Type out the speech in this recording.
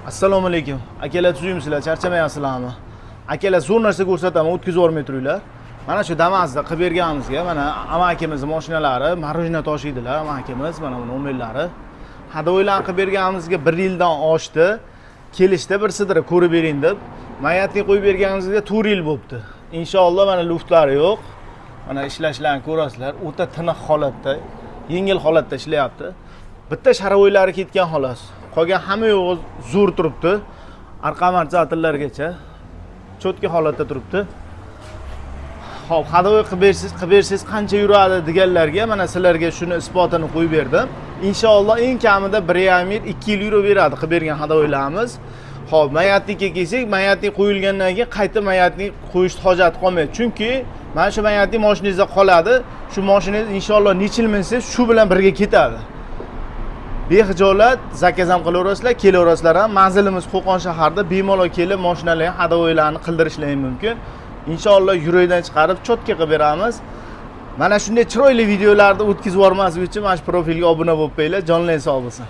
Assalomu alaykum. Akalar tuzyapsizlar, charchamayapsizlarmi? Akalar zo'r narsa ko'rsataman, o'tkazib yubormay turinglar. Mana shu Damas'da qilib berganimizga, mana amakimizning mashinalari, marujna toshiydilar, amakimiz, mana buni o'mellari. Hadoylarni qilib berganimizga 1 yildan oshdi. Kelishda bir sidira ko'rib bering deb, mayatni qo'yib berganimizga 4 yil bo'libdi. Inshaalloh mana luftlari yo'q. Mana ishlashlarini ko'rasizlar, o'ta tiniq holatda, yengil holatda ishlayapti. Bitta sharovoylari ketgan xolos. Qolgan hamma yo'g'i zo'r turibdi. Arqa marjatillargacha cho'tki holatda turibdi. Xo'p, hadovoy qilib bersiz qancha yuradi deganlarga mana sizlarga shuni isbotini qo'yib berdim. Inshaalloh eng kamida 1,5 yil, 2 yil yurib beradi qilib bergan hadovoylarimiz. Xo'p, mayatlikka kelsak, mayatlik qo'yilgandan keyin qayta mayatlik qo'yish hojati qolmaydi. Chunki mana shu mayatlik mashinangizda qoladi. Shu mashinangiz inshaalloh nechil minsiz shu bilan birga ketadi. Behijolat zakaz ham qilaverasizlar, kelaverasizlar ham. Manzilimiz Qo'qon shaharda, bemalol kelib mashinalarni, hadovoylarni qildirishlaring mumkin. Inshaalloh yurakdan chiqarib cho'tka qilib beramiz. Mana shunday chiroyli videolarni o'tkazib yubormaslik uchun mana shu profilga obuna bo'lib qo'yinglar. Jonlaringiz sog' bo'lsin.